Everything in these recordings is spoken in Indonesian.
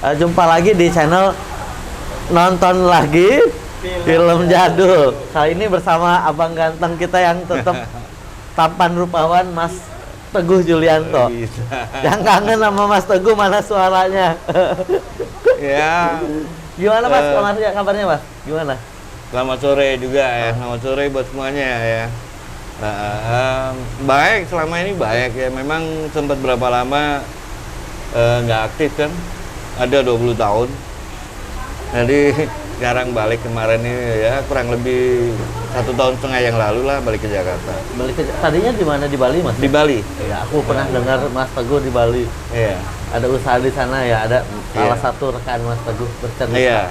Jumpa lagi di channel Nonton Lagi Film Jadul. Kali ini bersama abang ganteng kita yang tetap tampan rupawan, Mas Teguh Julianto. Yang kangen sama Mas Teguh, mana suaranya? Ya. Gimana Mas, kabarnya Mas? Gimana? Selamat sore juga ya, selamat sore buat semuanya ya. Baik, selama ini baik ya. Memang sempat berapa lama nggak aktif kan, ada 20 tahun. Jadi sekarang balik kemarin ini ya, kurang lebih 1,5 tahun yang lalu lah balik ke Jakarta. Tadinya di mana, di Bali Mas? Di Bali. Ya, aku pernah dengar Mas Teguh di Bali. Iya. Ada usaha di sana ya, ada salah satu rekan Mas Teguh bercerita. Iya.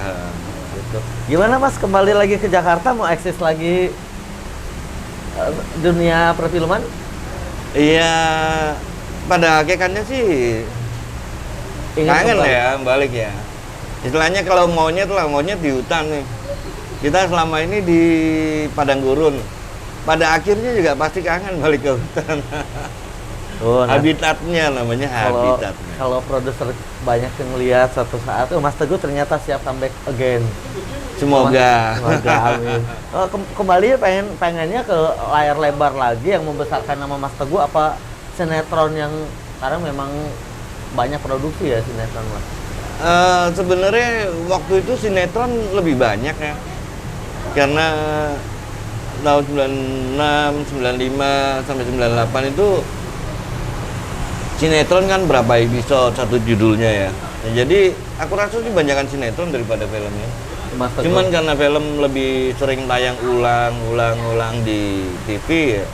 Gitu. Gimana Mas, kembali lagi ke Jakarta, mau eksis lagi dunia perfilman? Iya, pada hakikatnya sih kangen ya balik ya. Istilahnya kalau monyet lah, monyet di hutan nih. Kita selama ini di padang gurun. Pada akhirnya juga pasti kangen balik ke hutan. Oh, nah, habitatnya namanya habitat. Kalau produser banyak yang lihat suatu saat, Mas Teguh ternyata siap comeback again. Semoga. Semoga, amin. Kembali pengennya ke layar lebar lagi yang membesarkan nama Mas Teguh, apa sinetron yang sekarang memang banyak produksi ya sinetron Mas? Sebenarnya waktu itu sinetron lebih banyak ya, karena tahun 96, 95 sampai 98 itu sinetron kan berapa episode satu judulnya ya. Jadi aku rasa sih banyakan sinetron daripada filmnya. Cuman karena film lebih sering tayang ulang di TV ya,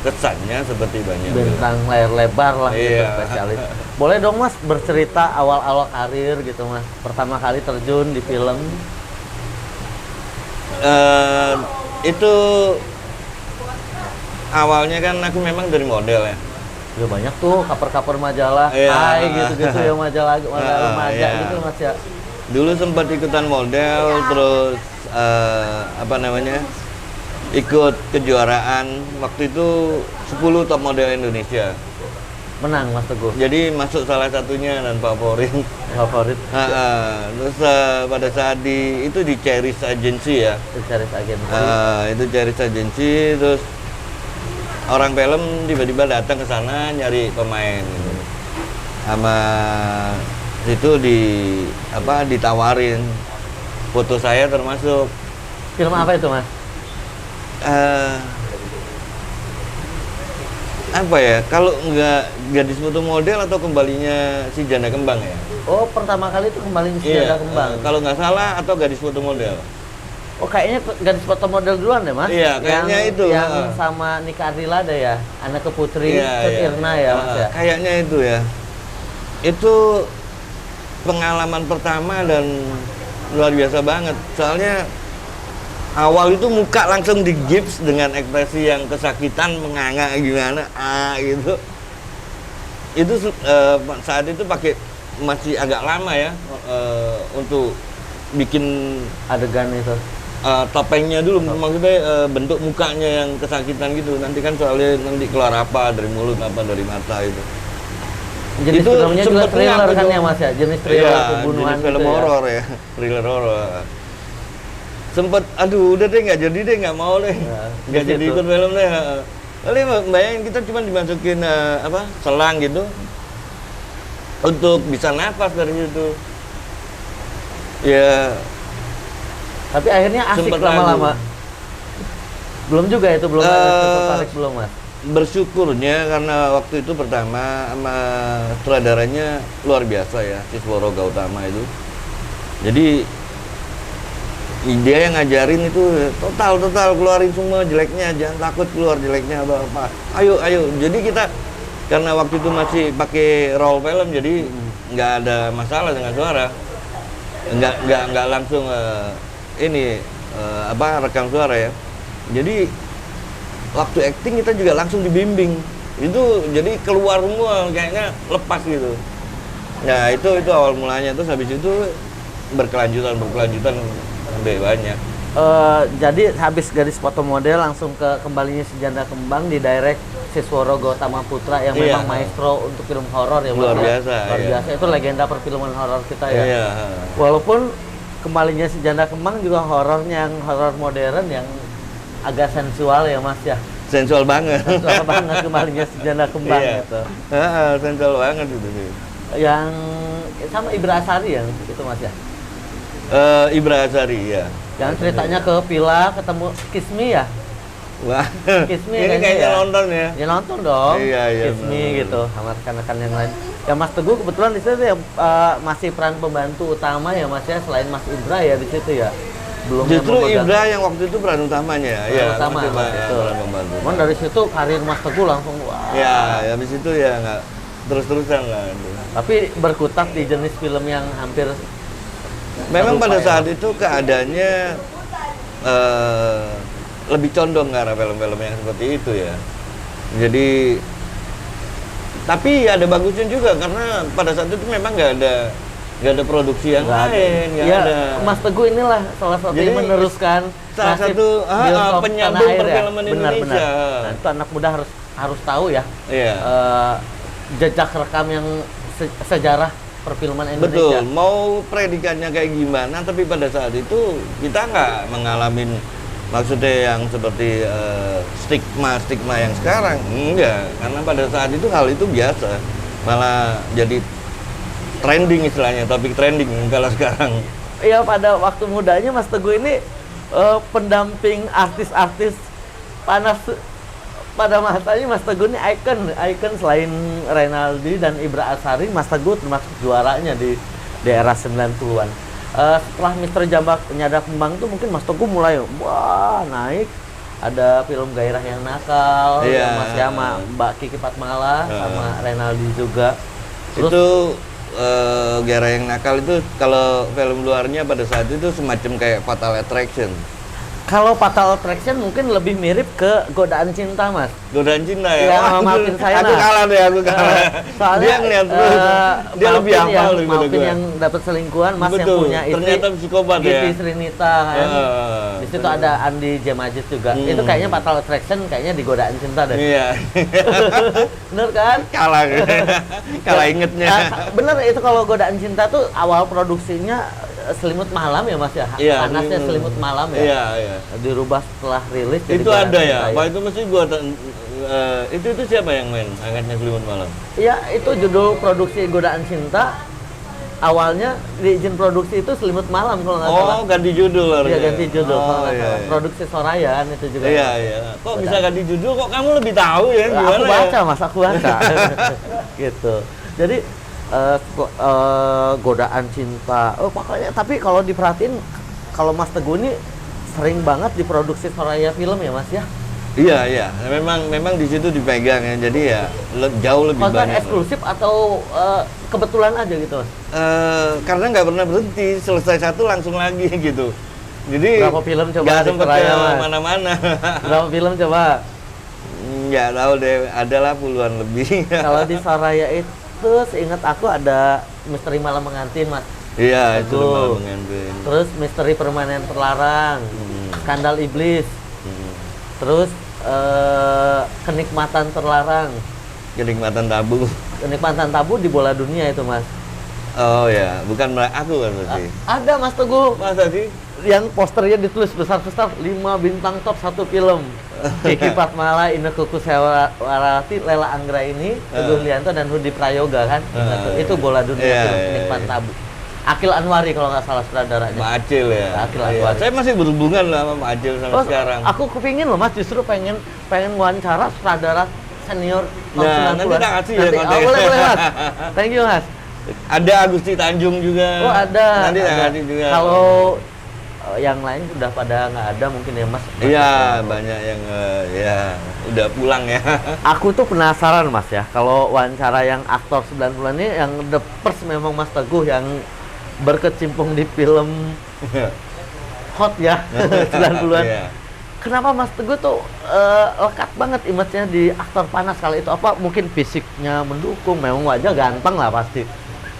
kesannya seperti banyak bintang layar lebar lah gitu, iya. spesialis. Boleh dong Mas bercerita awal-awal karir gitu Mas, pertama kali terjun di film? Itu awalnya kan aku memang dari model ya. Ya banyak tuh cover-cover majalah, iya. gitu-gitu ya, majalah remaja iya. gitu Mas ya. Dulu sempat ikutan model, terus ikut kejuaraan waktu itu 10 top model Indonesia. Menang Mas Teguh. Jadi masuk salah satunya dan favorit. Terus pada saat itu di Charis Agency ya. Charis Agency. Itu Charis Agency, terus orang film tiba-tiba datang ke sana nyari pemain gitu. Sama itu ditawarin foto saya termasuk. Film apa itu Mas? Apa ya, kalau nggak Gadis Foto Model atau Kembalinya Si Janda Kembang ya. Oh, pertama kali itu Kembali Si Janda Kembang. Kalau nggak salah, atau Gadis Foto Model. Oh, kayaknya Gadis Foto Model duluan deh Mas. Iya, kayaknya itu. Yang sama Nika Ardila ada ya, Anak ke Putri, Irna ya Mas ya. Kayaknya itu ya. Itu pengalaman pertama dan luar biasa banget. Soalnya awal itu muka langsung digips dengan ekspresi yang kesakitan, menganga gimana, gitu. Itu saat itu masih agak lama ya untuk bikin adegan itu. Topengnya dulu, maksudnya bentuk mukanya yang kesakitan gitu. Nanti kan soalnya nanti keluar apa dari mulut, apa dari mata itu. Jenis itu filmnya juga thriller kan ya Mas ya? Jenis thriller pembunuhan jenis film gitu horor ya, thriller horor. Sempet, aduh udah deh nggak jadi deh, nggak mau deh, nggak jadi ikut film deh. Kali bayangin kita cuma dimasukin selang gitu untuk bisa nafas dari situ. Ya. Tapi akhirnya asik lama-lama. Belum juga itu, belum tertarik belum Mas? Bersyukurnya karena waktu itu pertama sama sutradaranya luar biasa ya, Sisworo Gautama itu. Jadi dia yang ngajarin itu total keluarin semua jeleknya, jangan takut keluar jeleknya apa. Ayo. Jadi kita karena waktu itu masih pakai roll film, jadi nggak ada masalah dengan suara. Nggak langsung rekam suara ya. Jadi waktu acting kita juga langsung dibimbing. Itu jadi keluar semua kayaknya lepas gitu. Nah, itu awal mulanya. Terus habis itu berkelanjutan sampai banyak. Jadi habis garis foto model langsung ke Kembalinya Si Janda Kembang di direct Sisworo Gautama Putra yang Iya. memang maestro untuk film horor ya, Mas, Luar ya. biasa, Luar iya. biasa, itu legenda perfilman horor kita ya. Iya. Walaupun Kembalinya Si Janda Kembang juga horornya yang horor modern yang agak sensual ya, Mas ya. Sensual banget. Sensual banget Kembalinya Si Janda Kembang Iya. gitu. Sensual banget itu sih. Yang sama Ibra Asari yang itu, Mas ya. Ibra Asari ya. Yang ceritanya ke villa ketemu Kismi ya. Wah, Kiss Me ini kayaknya kayaknya ya. nonton ya. Ya nonton dong. Iya, Kiss Me benar. gitu sama rekan-rekan yang lain. Ya Mas Teguh kebetulan di situ ya masih peran pembantu utama ya Mas ya, selain Mas Ibra ya di situ ya. Belum yang Justru memegang Ibra yang waktu itu peran utamanya peran ya. utama masih Mas, itu. peran pembantu. Cuman dari situ karir Mas Teguh langsung wah. Ya, habis itu ya nggak terus-terusan lah. Tapi berkutat di jenis film yang hampir Memang serupa pada ya. saat itu keadaannya lebih condong ke arah film-film yang seperti itu ya. Jadi, tapi ada bagusnya juga karena pada saat itu memang nggak ada produksi yang nggak ada. lain, nggak Ya, ada. Mas Teguh inilah salah satu Jadi, yang meneruskan salah nasib satu, bioskop penyambung tanah air ya. perfilman Benar-benar. Indonesia. Nah, itu anak muda harus tahu ya. Iya. Jejak rekam yang sejarah perfilman Indonesia. Betul, mau predikannya kayak gimana, tapi pada saat itu kita nggak mengalami maksudnya yang seperti stigma yang sekarang, enggak. Karena pada saat itu hal itu biasa, malah jadi trending istilahnya, topik trending kalau sekarang. Iya, pada waktu mudanya Mas Teguh ini pendamping artis-artis panas pada masanya. Mas Teguh ini ikon selain Reynaldi dan Ibra Asari, Mas Teguh termasuk juaranya di era 90-an. Setelah Misteri Janda Kembang tuh mungkin Mas Teguh mulai wah naik. Ada film Gairah Yang Nakal, Iya. yang Mas Yama, Mbak Kiki Fatmala, sama Reynaldi juga. Terus Itu Gairah Yang Nakal itu kalau film luarnya pada saat itu semacam kayak Fatal Attraction. kalau Fatal Attraction mungkin lebih mirip ke Godaan Cinta, Mas. Godaan Cinta ya. Iya, Wah, maafin saya aku lah. kalah deh, aku kalah. Soalnya Dia ngeliat terus. Dia lebih Malvin hafal daripada Malvin gue. yang dapat selingkuhan, Mas yang Betul, punya istri. ternyata psikopat ya. Giti Srinita kan. Di situ ada Andi J. Majid juga. Itu kayaknya Fatal Attraction kayaknya di Godaan Cinta deh. Iya. Bener kan? Kalah. Kalah ingetnya. Bener itu kalau Godaan Cinta tuh awal produksinya Selimut Malam ya Mas ya. Iya, Panasnya Selimut Malam ya. Iya, iya. Dirubah setelah rilis jadi Itu Godaan ada ya. Cinta Wah, itu mesti gua itu siapa yang main angkatnya Selimut Malam? Iya, itu judul produksi Godaan Cinta. Awalnya di izin produksi itu Selimut Malam kalau nggak salah. Oh, ganti judul Iya, harusnya. ganti judul. Oh, kalau nggak iya, salah. iya. Produksi Soraya kan itu juga. Iya, iya. Kok bisa ganti judul? Kok kamu lebih tahu ya Aku gimana baca, ya? Mas, aku baca. Gitu. Jadi Godaan Cinta. Oh, pokoknya tapi kalau diperhatiin kalau Mas Teguh ini sering banget diproduksi Soraya Film ya, Mas ya. Iya, iya. Memang di situ dipegang ya. Jadi ya jauh lebih Konten banyak. eksklusif atau kebetulan aja gitu, Mas? Karena nggak pernah berhenti, selesai satu langsung lagi gitu. Jadi Berapa film coba nggak di sempet Soraya, ke Mas? mana-mana. Berapa film coba? Nggak tahu deh, adalah puluhan lebih. Kalau di Soraya itu seingat aku ada Misteri Malam Mengantin, Mas. Iya, itu Betul. malah mengantin. Terus Misteri Permanen Terlarang, Skandal Iblis, terus Kenikmatan Terlarang. Kenikmatan tabu. Kenikmatan Tabu di Bola Dunia itu, Mas. Oh ya, bukan aku kan berarti. Ada Mas Teguh Masa sih? yang posternya ditulis besar-besar 5 bintang top 1 film. Kiki Fatmala, Inneke Koesherawati, Lela Anggraini, Teguh Lianto dan Rudi Prayoga kan. Itu Bola Dunia Iya, film iya, Kenikmatan iya. Tabu. Akil Anwari kalau nggak salah sutradaranya. Pak Acil ya. Akil Iya. Anwar. Saya masih berhubungan lah sama Pak Acil sampai sekarang. Aku kepingin loh Mas, justru pengen wawancara sutradara senior tahun Nah, nanti 90-an. tak kasih ya Nanti, kontennya. boleh Mas. Thank you Mas. Ada Agusti Tanjung juga. Oh ada. Nanti tak ada. kasih juga. Kalau yang lain sudah pada nggak ada mungkin ya Mas. Iya, banyak yang ya udah pulang ya. Aku tuh penasaran Mas ya, kalau wawancara yang aktor 90-an ini yang the first memang Mas Teguh yang berkecimpung di film hot ya 90-an. Iya. Kenapa Mas Teguh tuh lekat banget image-nya di aktor panas kali itu? Apa mungkin fisiknya mendukung, memang wajah ganteng lah pasti.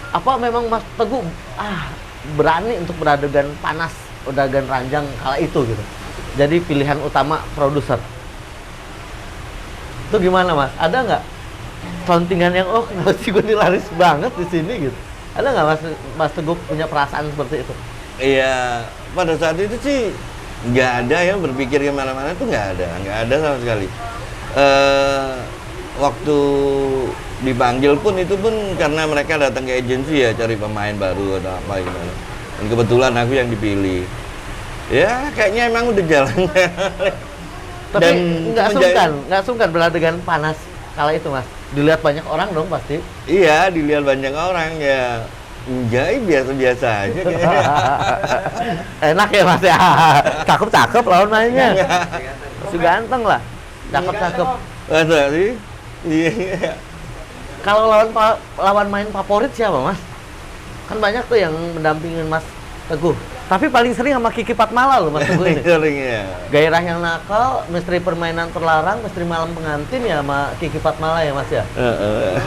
Apa memang Mas Teguh berani untuk beradegan panas adegan ranjang kala itu gitu. Jadi pilihan utama produser. Itu gimana Mas? Ada nggak countingan yang kenapa sih gue laris banget di sini gitu? Ada nggak Mas Teguh punya perasaan seperti itu? Iya, pada saat itu sih nggak ada ya, berpikir kemana-mana tuh nggak ada sama sekali. Waktu dipanggil pun itu pun karena mereka datang ke agensi ya, cari pemain baru atau apa gimana. Dan kebetulan aku yang dipilih. Ya kayaknya emang udah jalannya. Tapi nggak sungkan beradegan panas kala itu Mas. Dilihat banyak orang dong pasti. Iya, dilihat banyak orang ya. Enggak, biasa-biasa aja kayaknya. Enak ya Mas ya. Cakep-cakep lawan mainnya. Masih ganteng lah. Cakep-cakep. Masa sih? Iya. Kalau lawan main favorit siapa Mas? Kan banyak tuh yang mendampingin Mas Teguh. Tapi paling sering sama Kiki Fatmala loh Mas Teguh ini. Sering ya. Gairah yang nakal, misteri permainan terlarang, misteri malam pengantin ya sama Kiki Fatmala ya Mas ya.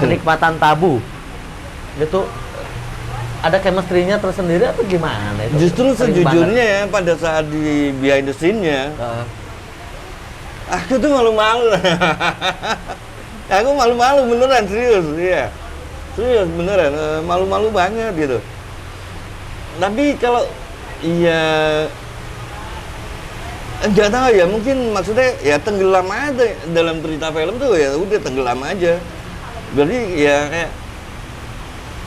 Kenikmatan tabu. Gitu. Ada chemistry-nya tersendiri atau gimana itu? Justru sejujurnya ya pada saat di behind the scene-nya, aku tuh malu-malu. Aku malu-malu beneran, serius, iya. Serius beneran, malu-malu banget gitu. Tapi kalau iya nggak tahu ya, mungkin maksudnya ya tenggelam aja dalam cerita film tuh, ya udah tenggelam aja. Berarti ya kayak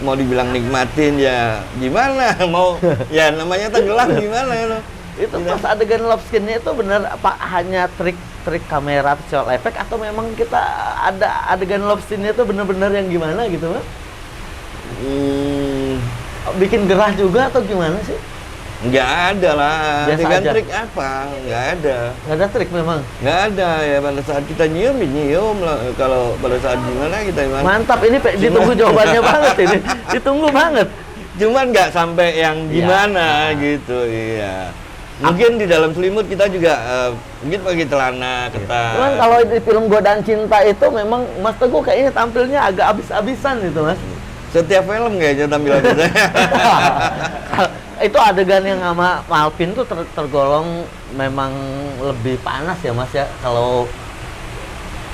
mau dibilang nikmatin ya gimana, mau ya namanya tenggelam gimana ya. Itu pas adegan love scene-nya itu bener apa hanya trik kamera visual effect atau memang kita ada adegan love scene-nya itu bener-bener yang gimana gitu Mas? Bikin gerah juga atau gimana sih? Nggak ada lah. Biasa Dengan aja. trik apa? Nggak ada. Nggak ada trik memang. Nggak ada ya, pada saat kita nyium lah. Kalau pada saat gimana kita gimana. Mantap, ini ditunggu jawabannya banget ini. Ditunggu banget. Cuman nggak sampai yang gimana gitu, iya. Mungkin di dalam selimut kita juga mungkin pakai celana ketat. Cuman kalau di film Godaan Cinta itu memang Mas Teguh kayaknya tampilnya agak abis-abisan gitu Mas. Setiap film kayaknya tampil abis. Itu adegan yang sama Malvin tuh tergolong memang lebih panas ya Mas ya kalau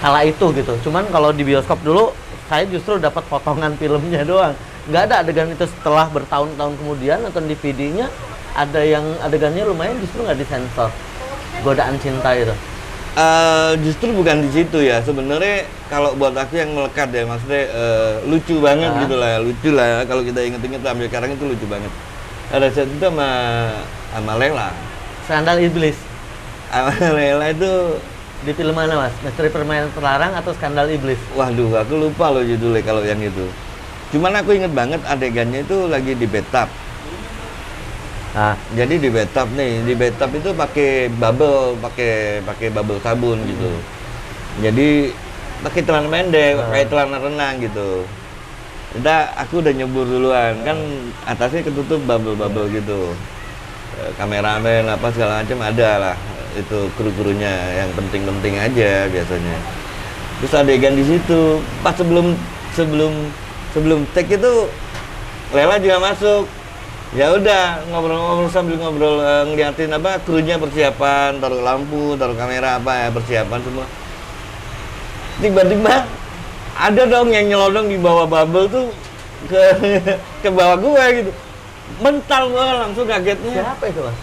kala itu gitu. Cuman kalau di bioskop dulu saya justru dapat potongan filmnya doang. Nggak ada adegan itu setelah bertahun-tahun kemudian nonton DVD-nya ada yang adegannya lumayan justru nggak disensor. Godaan Cinta itu. Justru bukan di situ ya. Sebenarnya kalau buat aku yang melekat ya, maksudnya lucu banget gitu lah, lucu lah. Kalau kita inget-inget sampai sekarang itu lucu banget. Ada saat itu sama Lela. Skandal Iblis. Sama Lela itu Di film mana Mas? Misteri Permainan Terlarang atau Skandal Iblis? waduh, aku lupa loh judulnya kalau yang itu. Cuman aku inget banget adegannya itu lagi di bathtub. Nah, Jadi di bathtub nih, di bathtub itu pakai bubble sabun gitu. Jadi pakai celana pendek, pakai celana renang gitu. Aku udah nyebur duluan, kan atasnya ketutup bubble gitu. Kameramen apa segala macam ada lah, itu kru-krunya yang penting-penting aja biasanya. Terus adegan di situ, pas sebelum take itu Lela juga masuk. Ya udah ngobrol-ngobrol sambil ngobrol ngeliatin apa krunya persiapan, taruh lampu, taruh kamera apa ya, persiapan semua. Tiba-tiba ada dong yang nyelodong di bawah bubble tuh ke bawah gue gitu. Mental gue langsung kagetnya. siapa itu Mas?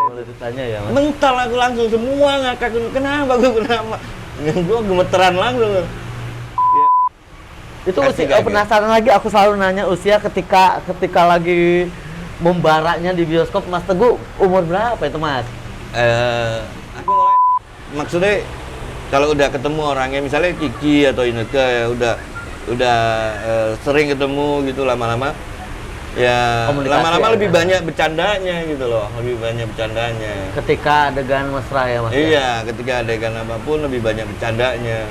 Boleh ditanya ya Mas? Mental aku langsung, semua ngakak, kenapa gue gemeteran langsung. Itu Kasih usia, kaget. penasaran lagi aku selalu nanya usia ketika lagi membaraknya di bioskop Mas Teguh umur berapa itu Mas? Aku mulai maksudnya kalau udah ketemu orangnya misalnya Kiki atau Ineke ya udah sering ketemu gitu lama-lama ya Komunikasi lama-lama ya, lebih kan? banyak bercandanya gitu loh, lebih banyak bercandanya. Ketika adegan mesra ya Mas? Iya, ketika adegan apapun lebih banyak bercandanya.